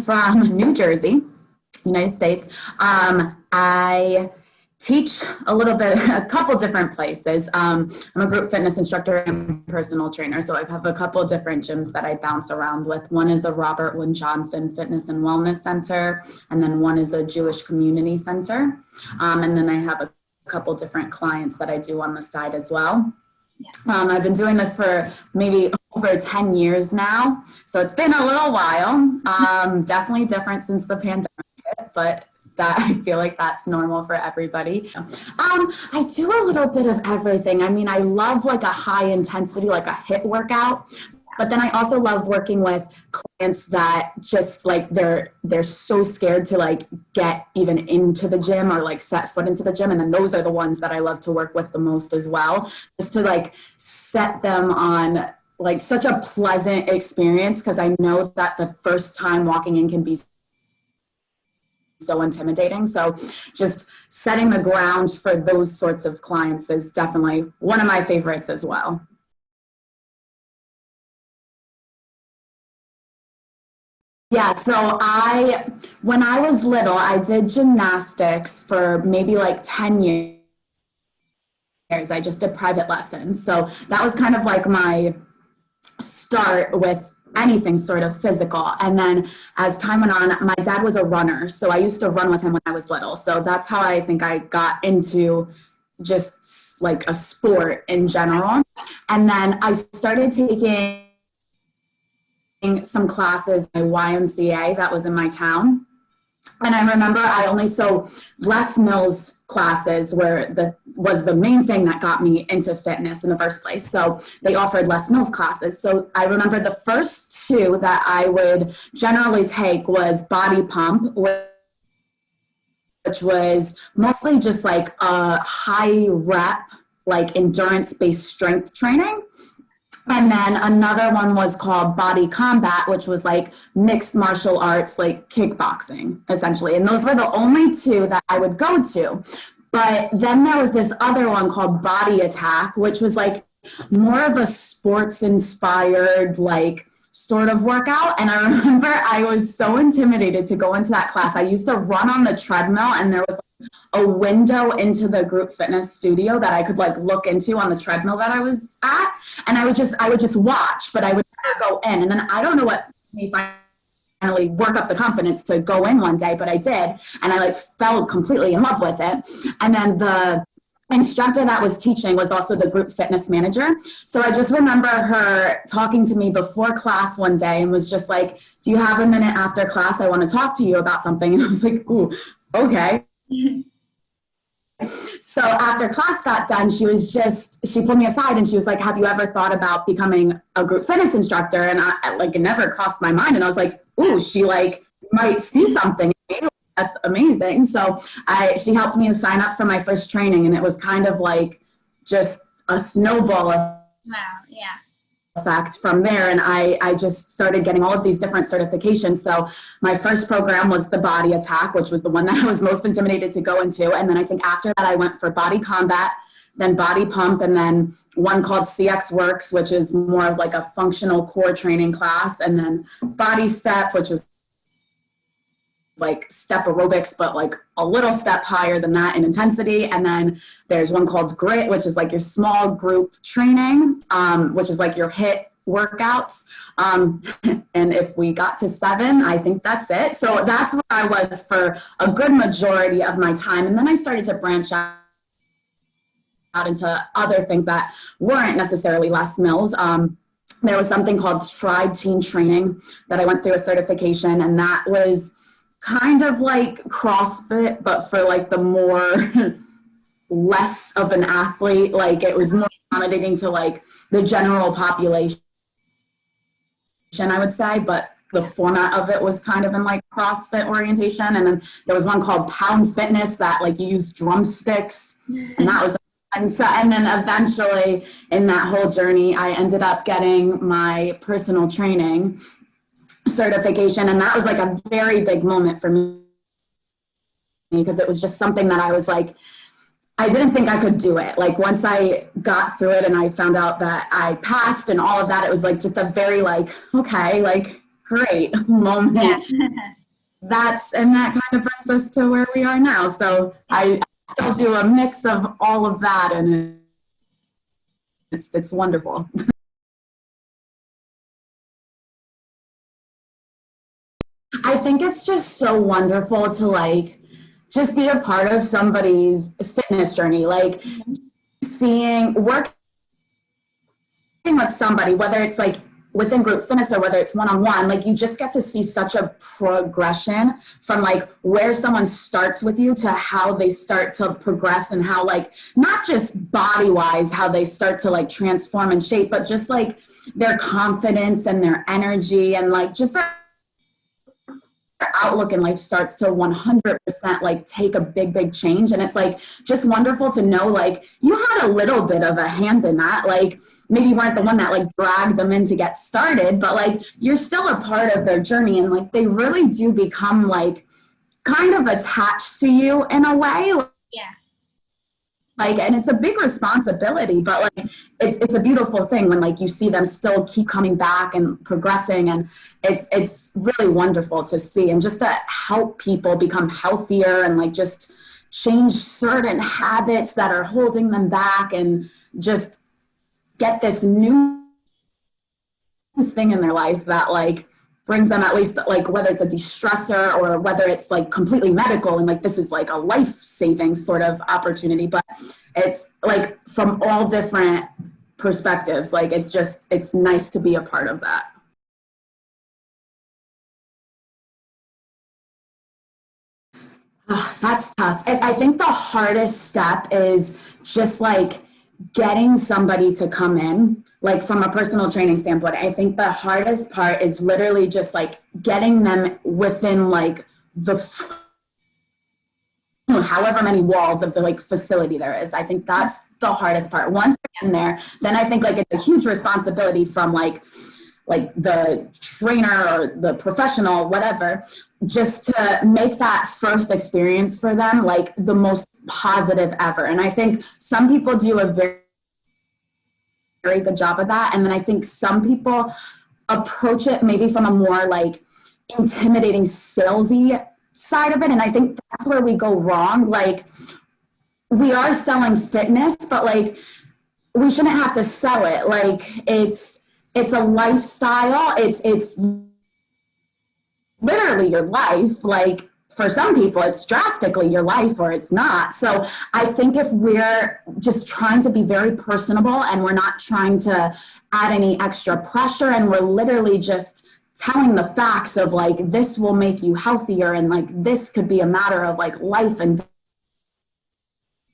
from New Jersey, United States. I teach a little bit, a couple different places. I'm a group fitness instructor and personal trainer, so I have a couple different gyms that I bounce around with. One is a Robert Wood Johnson Fitness and Wellness Center, and then one is a Jewish Community Center. And then I have a couple different clients that I do on the side as well. I've been doing this for maybe over 10 years now, so it's been a little while. Definitely different since the pandemic hit, but that I feel like that's normal for everybody. I do a little bit of everything. I mean, I love like a high intensity, like a HIIT workout, but then I also love working with clients that just like they're so scared to like get even into the gym or like set foot into the gym. And then those are the ones that I love to work with the most as well, just to like set them on like such a pleasant experience, because I know that the first time walking in can be so intimidating. So just setting the ground for those sorts of clients is definitely one of my favorites as well. Yeah, so when I was little, I did gymnastics for maybe like 10 years. I just did private lessons. So that was kind of like my start with anything sort of physical. And then as time went on, my dad was a runner, so I used to run with him when I was little. So that's how I think I got into just like a sport in general. And then I started taking some classes at YMCA that was in my town. And I remember Les Mills classes was the main thing that got me into fitness in the first place. So they offered Les Mills classes. So I remember the first two that I would generally take was Body Pump, which was mostly just like a high rep, like endurance-based strength training. And then another one was called Body Combat, which was like mixed martial arts, like kickboxing, essentially. And those were the only two that I would go to. But then there was this other one called Body Attack, which was like more of a sports-inspired, like sort of workout. And I remember I was so intimidated to go into that class. I used to run on the treadmill, and there was a window into the group fitness studio that I could like look into on the treadmill that I was at. And I would just watch, but I would never go in. And then I don't know what made me finally work up the confidence to go in one day, but I did. And I like fell completely in love with it. And then the instructor that was teaching was also the group fitness manager. So I just remember her talking to me before class one day and was just like, "Do you have a minute after class? I want to talk to you about something." And I was like, "Ooh, okay." So after class got done, she pulled me aside and she was like, "Have you ever thought about becoming a group fitness instructor?" And I like, it never crossed my mind. And I was like, "Ooh, she like might see something. That's amazing." So she helped me to sign up for my first training, and it was kind of like just a snowball effect from there. And I just started getting all of these different certifications. So my first program was the Body Attack, which was the one that I was most intimidated to go into. And then I think after that I went for Body Combat, then Body Pump, and then one called CX Works, which is more of like a functional core training class, and then Body Step, which is like step aerobics, but like a little step higher than that in intensity. And then there's one called Grit, which is like your small group training, which is like your HIIT workouts. And if we got to 7, I think that's it. So that's where I was for a good majority of my time. And then I started to branch out into other things that weren't necessarily Les Mills. There was something called Tribe Team Training that I went through a certification, and that was kind of like CrossFit, but for like the more less of an athlete. Like it was more accommodating to like the general population, I would say, but the format of it was kind of in like CrossFit orientation. And then there was one called Pound Fitness that like you use drumsticks, and that was and then eventually in that whole journey I ended up getting my personal training certification, and that was like a very big moment for me because it was just something that I was like, I didn't think I could do it. Like once I got through it and I found out that I passed and all of that, it was like just a very like, okay, like great moment. Yeah. and that kind of brings us to where we are now. So I still do a mix of all of that, and it's wonderful. I think it's just so wonderful to like just be a part of somebody's fitness journey, like working with somebody, whether it's like within group fitness or whether it's one-on-one, like you just get to see such a progression from like where someone starts with you to how they start to progress, and how like not just body wise how they start to like transform and shape, but just like their confidence and their energy, and like just their outlook in life starts to 100% like take a big change. And it's like just wonderful to know like you had a little bit of a hand in that. Like maybe you weren't the one that like dragged them in to get started, but like you're still a part of their journey, and like they really do become like kind of attached to you in a way. Yeah. Like, and it's a big responsibility, but like it's a beautiful thing when like you see them still keep coming back and progressing, and it's really wonderful to see, and just to help people become healthier and like just change certain habits that are holding them back, and just get this new thing in their life that like brings them, at least like whether it's a de-stressor or whether it's like completely medical, and like this is like a life-saving sort of opportunity, but it's like from all different perspectives. Like it's nice to be a part of that. That's tough. I think the hardest step is just like getting somebody to come in, like from a personal training standpoint. I think the hardest part is literally just like getting them within like the however many walls of the like facility there is. I think that's the hardest part. Once they're in there, then I think like it's a huge responsibility from like the trainer or the professional, whatever, just to make that first experience for them like the most positive ever. And I think some people do a very good job of that. And then I think some people approach it maybe from a more like intimidating, salesy side of it. And I think that's where we go wrong. Like we are selling fitness, but like we shouldn't have to sell it. Like it's a lifestyle. It's literally your life. Like for some people, it's drastically your life or it's not. So I think if we're just trying to be very personable and we're not trying to add any extra pressure, and we're literally just telling the facts of like, this will make you healthier, and like, this could be a matter of like life and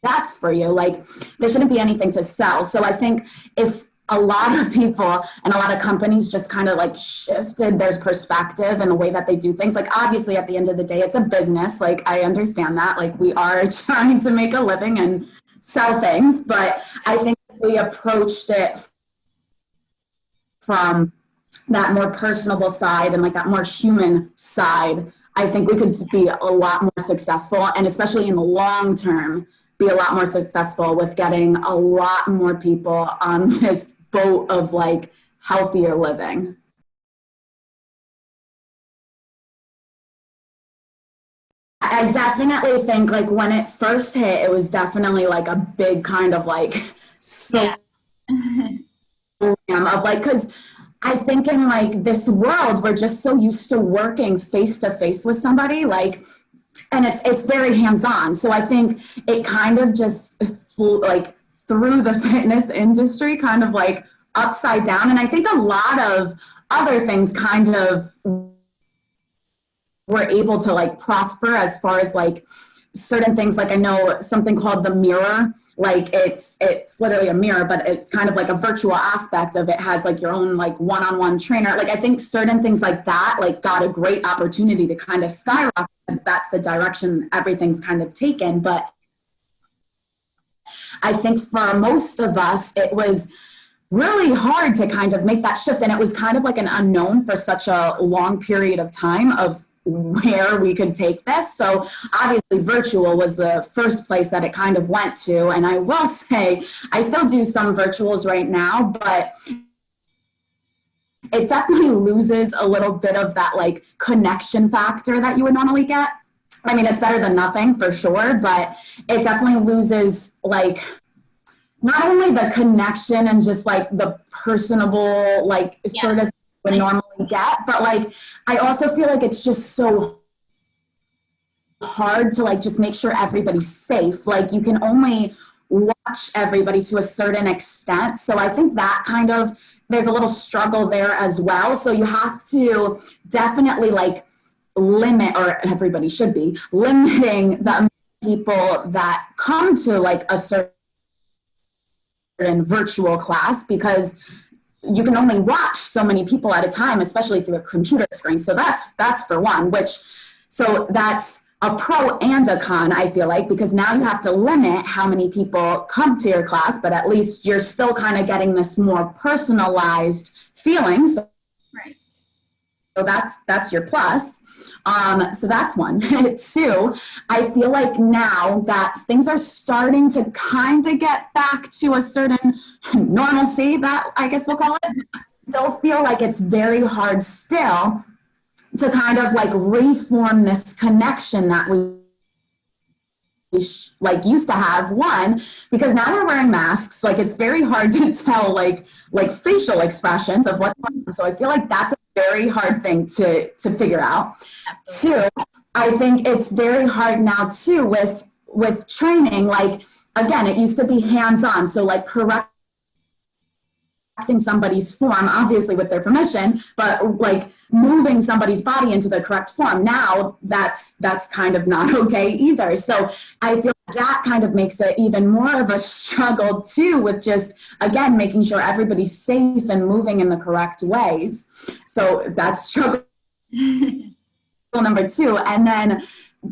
death for you. Like there shouldn't be anything to sell. So I think if a lot of people and a lot of companies just kind of like shifted their perspective and the way that they do things. Like obviously at the end of the day, it's a business. Like I understand that, like we are trying to make a living and sell things, but I think we approached it from that more personable side and like that more human side. I think we could be a lot more successful, and especially in the long term, be a lot more successful with getting a lot more people on this boat of like healthier living. I definitely think like when it first hit, it was definitely like a big kind of like Yeah. of like, because I think in like this world, we're just so used to working face to face with somebody, like, and it's very hands-on. So I think it kind of just like threw the fitness industry kind of like upside down. And I think a lot of other things kind of were able to like prosper as far as like certain things. Like I know something called the mirror, like it's literally a mirror, but it's kind of like a virtual aspect of it, has like your own like one-on-one trainer. Like I think certain things like that like got a great opportunity to kind of skyrocket, because that's the direction everything's kind of taken. But I think for most of us, it was really hard to kind of make that shift. And it was kind of like an unknown for such a long period of time of where we could take this. So obviously virtual was the first place that it kind of went to. And I will say, I still do some virtuals right now, but it definitely loses a little bit of that like connection factor that you would normally get. I mean, it's better than nothing for sure, but it definitely loses like not only the connection and just like the personable, like sort of would normally get, but like I also feel like it's just so hard to like just make sure everybody's safe. Like you can only watch everybody to a certain extent. So I think that kind of, there's a little struggle there as well. So you have to definitely like limit, or everybody should be limiting the people that come to like a certain virtual class, because you can only watch so many people at a time, especially through a computer screen. So that's for one, so that's a pro and a con, I feel like, because now you have to limit how many people come to your class, but at least you're still kind of getting this more personalized feeling. So, right. So that's your plus. So that's one. Two, I feel like now that things are starting to kind of get back to a certain normalcy, that I guess we'll call it, still feel like it's very hard still to kind of like reform this connection that we like used to have. One, because now we're wearing masks, like it's very hard to tell like facial expressions of what's going on. So I feel like that's a very hard thing to figure out. Absolutely. Two, I think it's very hard now too with training. Like again, it used to be hands-on, so like correcting somebody's form, obviously with their permission, but like moving somebody's body into the correct form. Now that's kind of not okay either. So I feel like that kind of makes it even more of a struggle too, with just, again, making sure everybody's safe and moving in the correct ways. So that's struggle number two. And then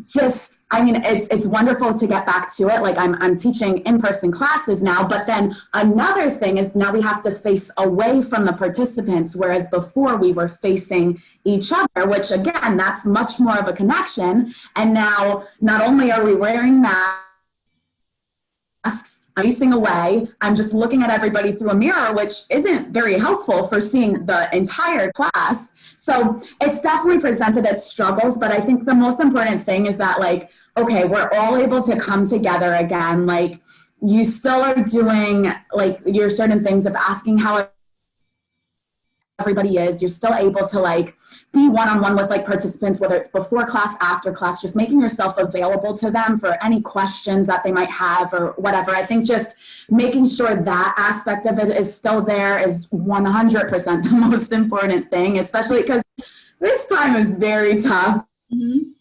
just, I mean, it's wonderful to get back to it. Like I'm teaching in-person classes now, but then another thing is now we have to face away from the participants, whereas before we were facing each other, which again, that's much more of a connection. And now not only are we wearing masks, I'm facing away, I'm just looking at everybody through a mirror, which isn't very helpful for seeing the entire class. So it's definitely presented its struggles, but I think the most important thing is that like, okay, we're all able to come together again. Like you still are doing like your certain things of asking how everybody is. You're still able to like be one-on-one with like participants, whether it's before class, after class, just making yourself available to them for any questions that they might have or whatever. I think just making sure that aspect of it is still there is 100% the most important thing, especially because this time is very tough. Mm-hmm.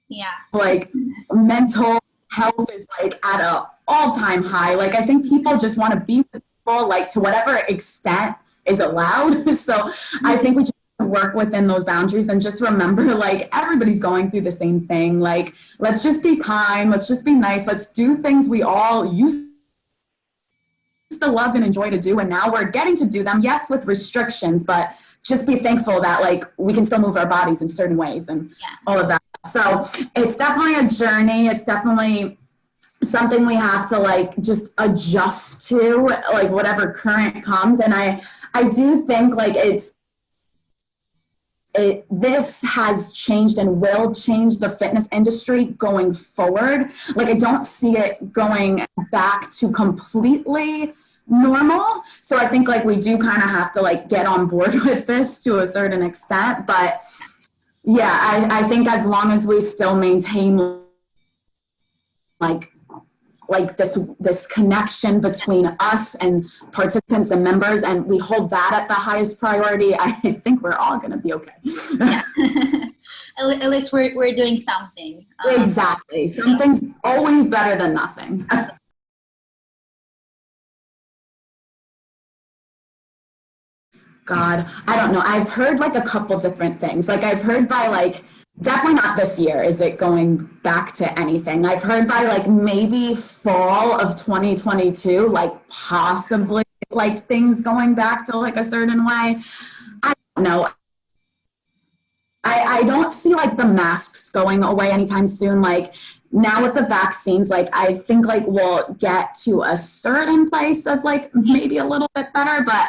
Yeah. Like mental health is like at an all-time high. Like I think people just want to be with people like to whatever extent is allowed. So I think we just work within those boundaries and just remember like everybody's going through the same thing. Like let's just be kind, let's just be nice, let's do things we all used to love and enjoy to do, and now we're getting to do them, yes, with restrictions, but just be thankful that like we can still move our bodies in certain ways and all of that. So it's definitely a journey. It's definitely something we have to like just adjust to, like whatever current comes. And I do think like this has changed and will change the fitness industry going forward. Like I don't see it going back to completely normal. So I think like we do kind of have to like get on board with this to a certain extent. But yeah, I think as long as we still maintain like this connection between us and participants and members, and we hold that at the highest priority, I think we're all going to be okay. Yeah. At least we're doing something. Exactly. Something's always better than nothing. God, I don't know. I've heard like a couple different things. Like I've heard by like, definitely not this year is it going back to anything. I've heard by like maybe fall of 2022, like possibly like things going back to like a certain way. I don't know. I don't see like the masks going away anytime soon. Like now with the vaccines, like I think like we'll get to a certain place of like maybe a little bit better, but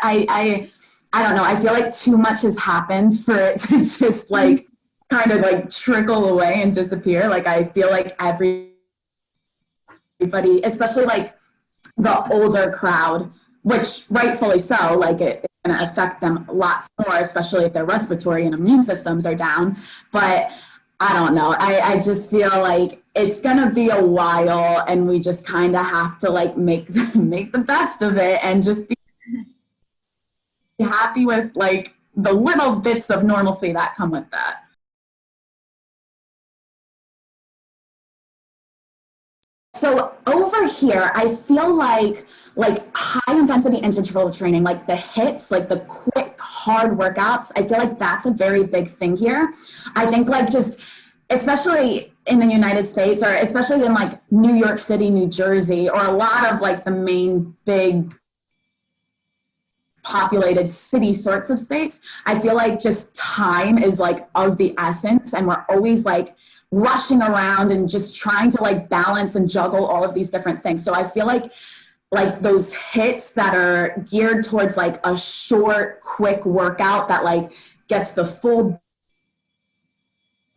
I don't know, I feel like too much has happened for it to just like kind of like trickle away and disappear. Like I feel like everybody, especially like the older crowd, which rightfully so, like it's going to affect them lots more, especially if their respiratory and immune systems are down. But I don't know. I just feel like it's going to be a while, and we just kind of have to like make the best of it and just be happy with like the little bits of normalcy that come with that. So over here, I feel like high intensity interval training, like the hits, like the quick hard workouts, I feel like that's a very big thing here. I think like just, especially in the United States, or especially in like New York City, New Jersey, or a lot of like the main big populated city sorts of states, I feel like just time is like of the essence, and we're always like rushing around and just trying to like balance and juggle all of these different things. So I feel like those hits that are geared towards like a short, quick workout that like gets the full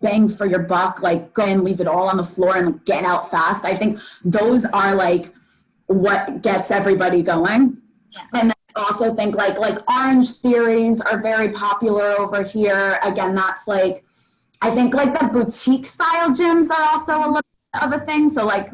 bang for your buck, like go and leave it all on the floor and get out fast. I think those are like what gets everybody going. Yeah. And then I also think like Orange Theories are very popular over here. Again, that's like, I think like the boutique style gyms are also a little bit of a thing. So like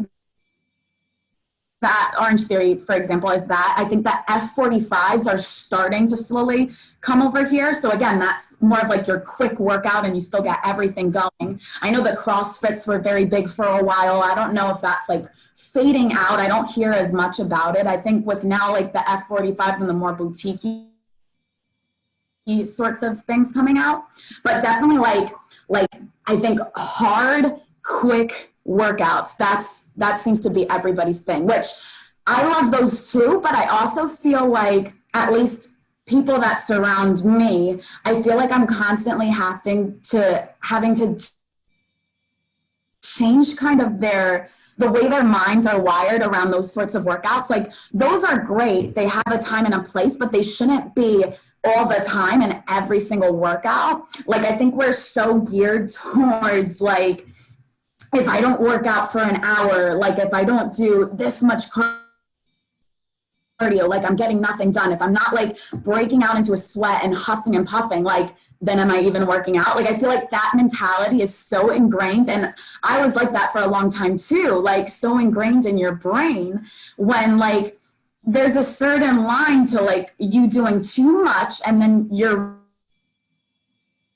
that Orange Theory, for example, is that. I think that F45s are starting to slowly come over here. So again, that's more of like your quick workout and you still get everything going. I know the CrossFits were very big for a while. I don't know if that's like fading out. I don't hear as much about it. I think with now like the F45s and the more boutique sorts of things coming out, but definitely like I think hard, quick workouts, that seems to be everybody's thing, which I love those too, but I also feel like at least people that surround me, I feel like I'm constantly having to change kind of the way their minds are wired around those sorts of workouts. Like those are great. They have a time and a place, but they shouldn't be all the time in every single workout. Like I think we're so geared towards like, if I don't work out for an hour, like if I don't do this much cardio, like I'm getting nothing done. If I'm not like breaking out into a sweat and huffing and puffing, like then am I even working out? Like I feel like that mentality is so ingrained, and I was like that for a long time too, like so ingrained in your brain when like there's a certain line to like you doing too much and then you're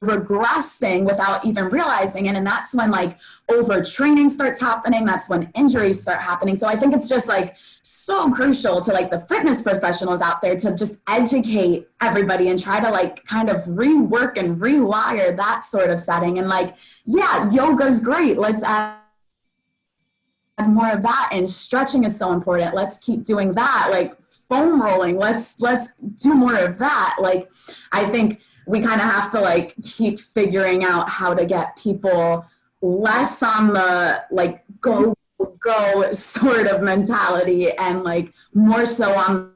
regressing without even realizing it. And that's when like overtraining starts happening. That's when injuries start happening. So I think it's just like so crucial to like the fitness professionals out there to just educate everybody and try to like kind of rework and rewire that sort of setting. And like, yeah, yoga's great. Let's add more of that. And stretching is so important. Let's keep doing that. Like foam rolling. Let's do more of that. Like, I think we kind of have to like keep figuring out how to get people less on the like go sort of mentality and like more so on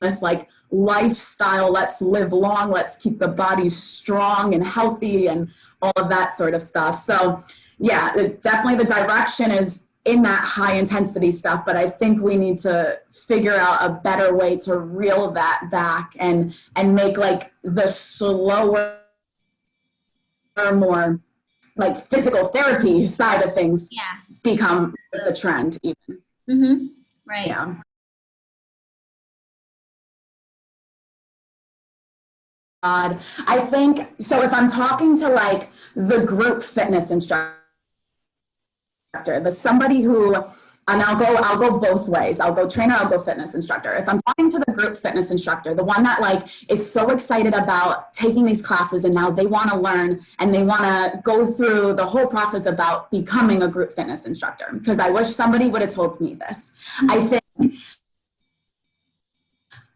this like lifestyle. Let's live long. Let's keep the body strong and healthy and all of that sort of stuff. So yeah, definitely the direction is in that high intensity stuff, but I think we need to figure out a better way to reel that back and make like the slower, more like physical therapy side of things become the trend even. Mm-hmm. Right. Yeah. I think, so if I'm talking to like the group fitness instructor, the somebody who, and I'll go both ways. I'll go trainer, I'll go fitness instructor. If I'm talking to the group fitness instructor, the one that like is so excited about taking these classes and now they want to learn and they want to go through the whole process about becoming a group fitness instructor, because I wish somebody would have told me this. I think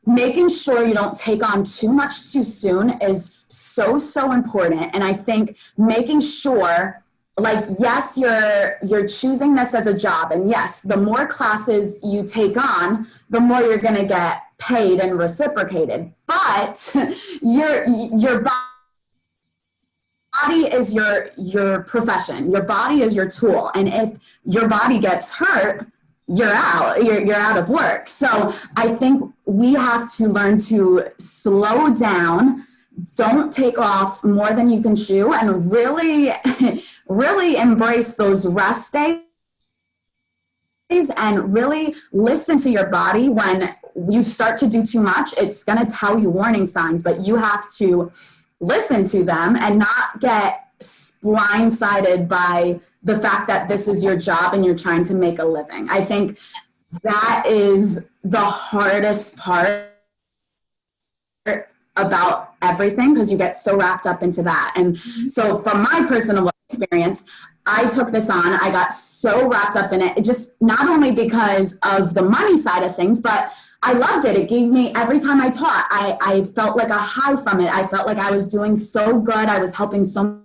making sure you don't take on too much too soon is so important. And I think making sure, like, yes, you're choosing this as a job, and yes, the more classes you take on, the more you're going to get paid and reciprocated, but your body is your profession. Your body is your tool. And if your body gets hurt, you're out of work. So I think we have to learn to slow down, don't take off more than you can chew, and really, really embrace those rest days and really listen to your body. When you start to do too much, it's going to tell you warning signs, but you have to listen to them and not get blindsided by the fact that this is your job and you're trying to make a living. I think that is the hardest part about everything, because you get so wrapped up into that. And so from my personal experience, I took this on. I got so wrapped up in it. It just, not only because of the money side of things, but I loved it. It gave me, every time I taught, I felt like a high from it. I felt like I was doing so good. I was helping so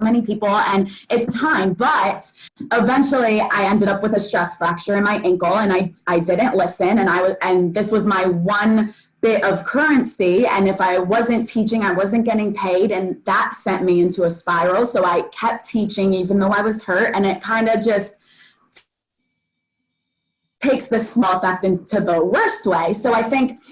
many people, and it's time. But eventually I ended up with a stress fracture in my ankle, and I didn't listen. And this was my one bit of currency. And if I wasn't teaching, I wasn't getting paid. And that sent me into a spiral. So I kept teaching even though I was hurt. And it kind of just takes the small effect into the worst way. So I think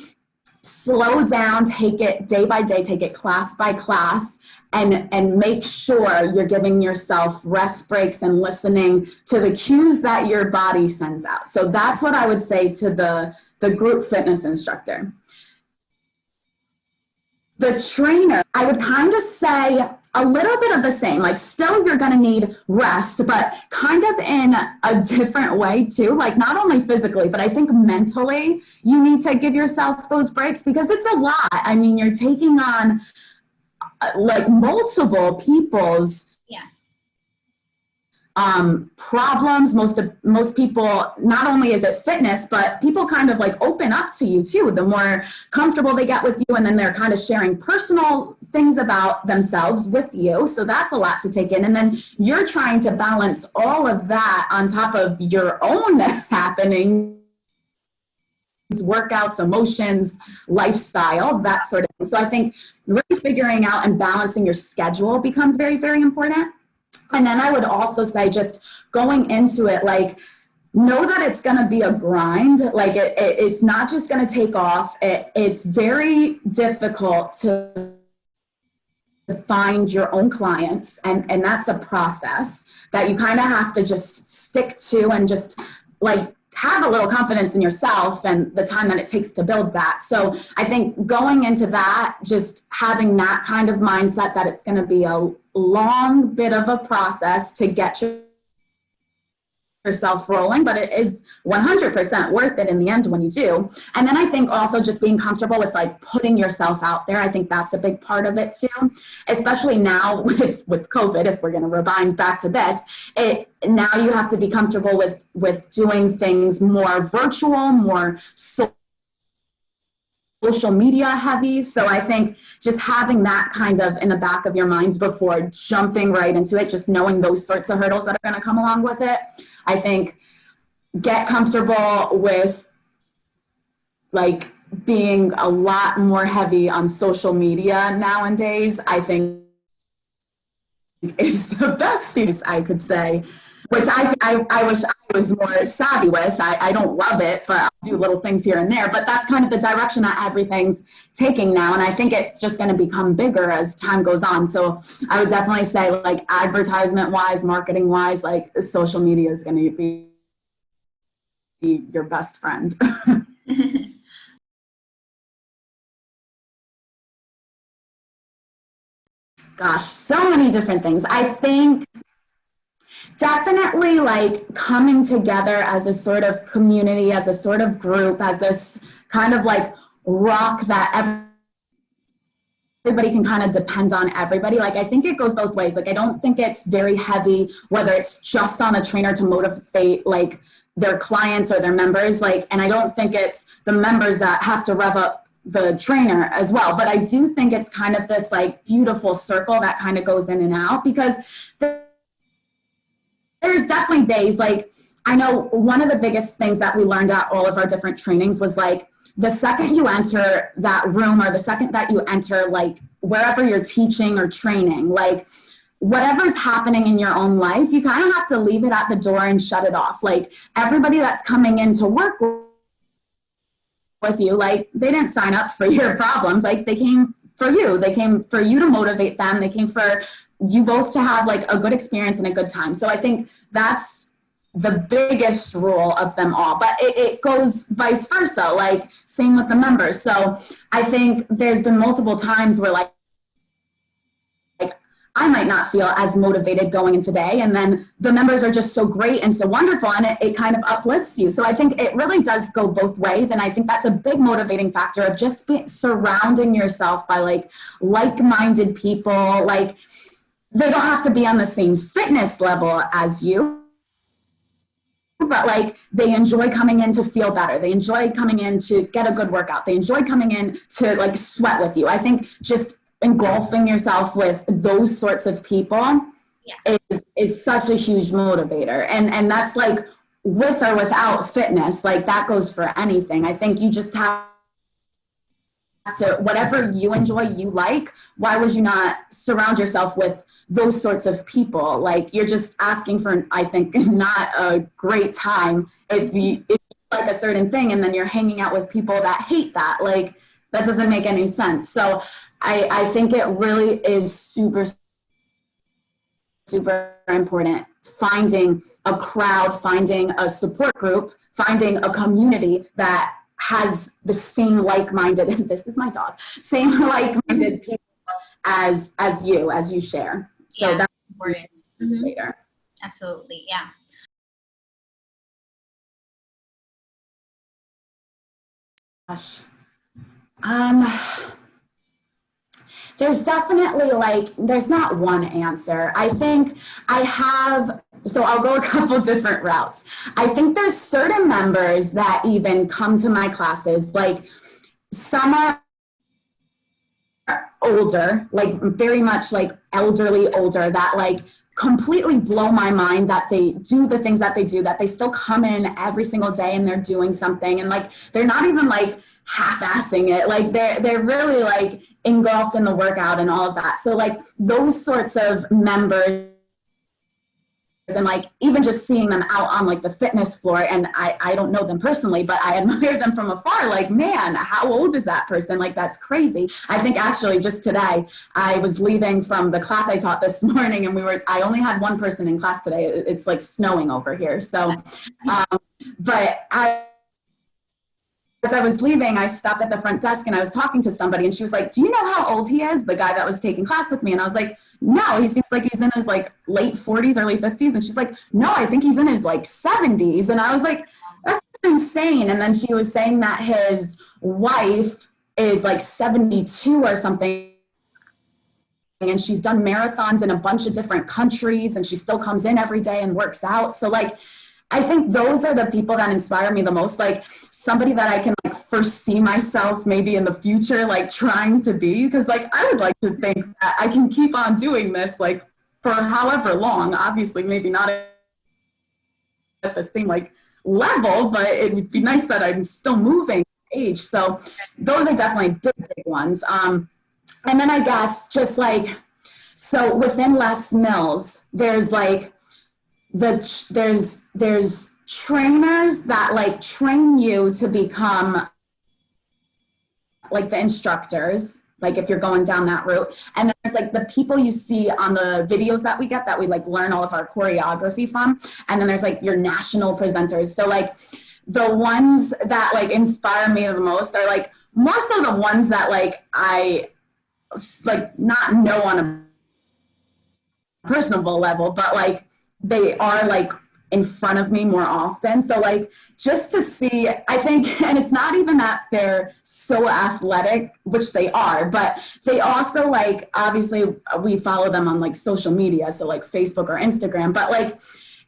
slow down, take it day by day, take it class by class, and make sure you're giving yourself rest breaks and listening to the cues that your body sends out. So that's what I would say to the group fitness instructor. The trainer, I would kind of say a little bit of the same. Like, still you're going to need rest, but kind of in a different way too. Like, not only physically, but I think mentally you need to give yourself those breaks, because it's a lot. I mean, you're taking on like multiple people's problems. Most people, not only is it fitness, but people kind of like open up to you too, the more comfortable they get with you, and then they're kind of sharing personal things about themselves with you. So that's a lot to take in. And then you're trying to balance all of that on top of your own happenings, workouts, emotions, lifestyle, that sort of thing. So I think really figuring out and balancing your schedule becomes very, very important. And then I would also say, just going into it, like, know that it's going to be a grind. Like, it's not just going to take off. It's very difficult to find your own clients. And that's a process that you kind of have to just stick to, and just like have a little confidence in yourself and the time that it takes to build that. So I think going into that, just having that kind of mindset that it's going to be a long bit of a process to get yourself rolling, but it is 100% worth it in the end when you do. And then I think also just being comfortable with like putting yourself out there. I think that's a big part of it too, especially now with COVID. If we're going to rewind back to this, now you have to be comfortable with doing things more virtual, more social media heavy. So I think just having that kind of in the back of your mind before jumping right into it, just knowing those sorts of hurdles that are going to come along with it. I think get comfortable with like being a lot more heavy on social media nowadays. I think is the best thing I could say, which I wish I was more savvy with. I don't love it, but I'll do little things here and there. But that's kind of the direction that everything's taking now. And I think it's just going to become bigger as time goes on. So I would definitely say, like, advertisement-wise, marketing-wise, like, social media is going to be your best friend. Gosh, so many different things. I think definitely like coming together as a sort of community, as a sort of group, as this kind of like rock that everybody can kind of depend on everybody. Like, I think it goes both ways. Like, I don't think it's very heavy, whether it's just on a trainer to motivate like their clients or their members. Like, and I don't think it's the members that have to rev up the trainer as well. But I do think it's kind of this like beautiful circle that kind of goes in and out, because there's definitely days like I know one of the biggest things that we learned at all of our different trainings was like, the second you enter that room, or the second that you enter like wherever you're teaching or training, like whatever's happening in your own life, you kind of have to leave it at the door and shut it off. Like everybody that's coming in to work with you, like they didn't sign up for your problems. Like they came for you. They came for you to motivate them. They came for you both to have like a good experience and a good time. So I think that's the biggest rule of them all, but it goes vice versa, like same with the members. So I think there's been multiple times where like I might not feel as motivated going in today, and then the members are just so great and so wonderful, and it kind of uplifts you. So I think it really does go both ways, and I think that's a big motivating factor of just surrounding yourself by like-minded people. Like they don't have to be on the same fitness level as you, but like they enjoy coming in to feel better. They enjoy coming in to get a good workout. They enjoy coming in to like sweat with you. I think just engulfing yourself with those sorts of people is such a huge motivator. And that's like with or without fitness, like that goes for anything. I think you just have to, whatever you enjoy, you like, why would you not surround yourself with those sorts of people? Like you're just asking for, I think, not a great time if you like a certain thing and then you're hanging out with people that hate that. Like that doesn't make any sense. So I think it really is super, super important finding a crowd, finding a support group, finding a community that has the same like-minded, this is my dog, same like-minded people as you share. So yeah, that's important. Later. Absolutely, yeah. Gosh. There's definitely there's not one answer. I think so I'll go a couple different routes. I think there's certain members that even come to my classes, like some are older, like very much like elderly older, that like completely blow my mind that they do the things that they do, that they still come in every single day and they're doing something, and like they're not even like half-assing it, like they're really like engulfed in the workout and all of that. So like those sorts of members, and like even just seeing them out on like the fitness floor, and I don't know them personally, but I admire them from afar, like, man, how old is that person? Like that's crazy. I think actually just today I was leaving from the class I taught this morning, and I only had one person in class today. It's like snowing over here, so but as I was leaving, I stopped at the front desk and I was talking to somebody, and she was like, do you know how old he is? The guy that was taking class with me. And I was like, no, he seems like he's in his like late 40s, early 50s. And she's like, no, I think he's in his like 70s. And I was like, that's insane. And then she was saying that his wife is like 72 or something, and she's done marathons in a bunch of different countries, and she still comes in every day and works out. So like, I think those are the people that inspire me the most, like somebody that I can like foresee myself maybe in the future, like trying to be, because like I would like to think that I can keep on doing this like for however long, obviously maybe not at the same like level, but it would be nice that I'm still moving age. So those are definitely big ones. And then I guess just like, so within Les Mills, there's like there's trainers that like train you to become like the instructors, like if you're going down that route. And there's like the people you see on the videos that we get, that we like learn all of our choreography from. And then there's like your national presenters. So like the ones that like inspire me the most are like more so the ones that like I like not know on a personable level, but like they are like in front of me more often. So like just to see, I think, and it's not even that they're so athletic, which they are, but they also like, obviously we follow them on like social media, so like Facebook or Instagram, but like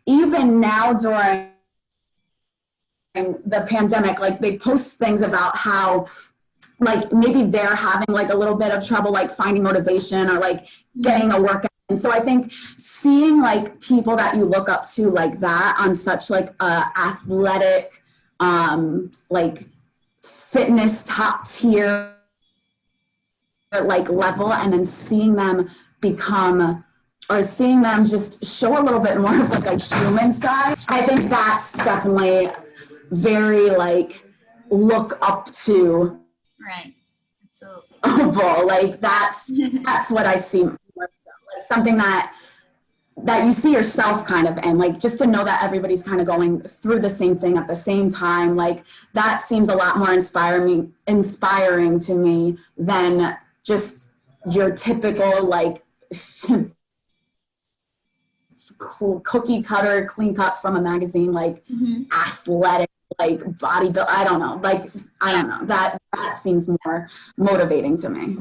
even now during the pandemic, like they post things about how like maybe they're having like a little bit of trouble like finding motivation or like getting a workout And so I think seeing like people that you look up to like that on such like a athletic, like fitness top tier like level, and then seeing them become, or seeing them just show a little bit more of like a human side, I think that's definitely very like look up to. Right. So Like that's what I see more so. Like something that you see yourself kind of in, like just to know that everybody's kind of going through the same thing at the same time, like that seems a lot more inspiring to me than just your typical like cookie cutter, clean cut from a magazine, like athletic, like bodybuilder. I don't know, like I don't know, that seems more motivating to me.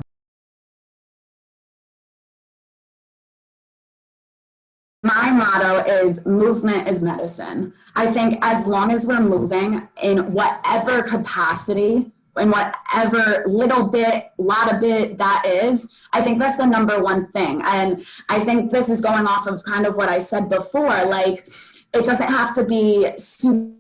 My motto is movement is medicine. I think as long as we're moving in whatever capacity, in whatever little bit, lot of bit that is, I think that's the number one thing. And I think this is going off of kind of what I said before, like it doesn't have to be super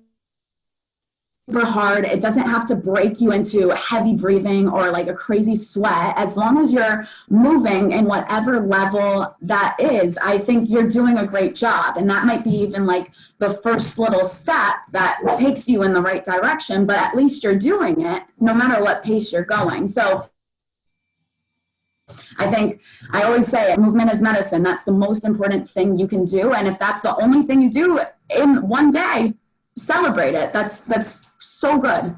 hard. It doesn't have to break you into heavy breathing or like a crazy sweat. As long as you're moving in whatever level that is, I think you're doing a great job. And that might be even like the first little step that takes you in the right direction, but at least you're doing it no matter what pace you're going. So I think I always say movement is medicine. That's the most important thing you can do. And if that's the only thing you do in one day, celebrate it. That's so good.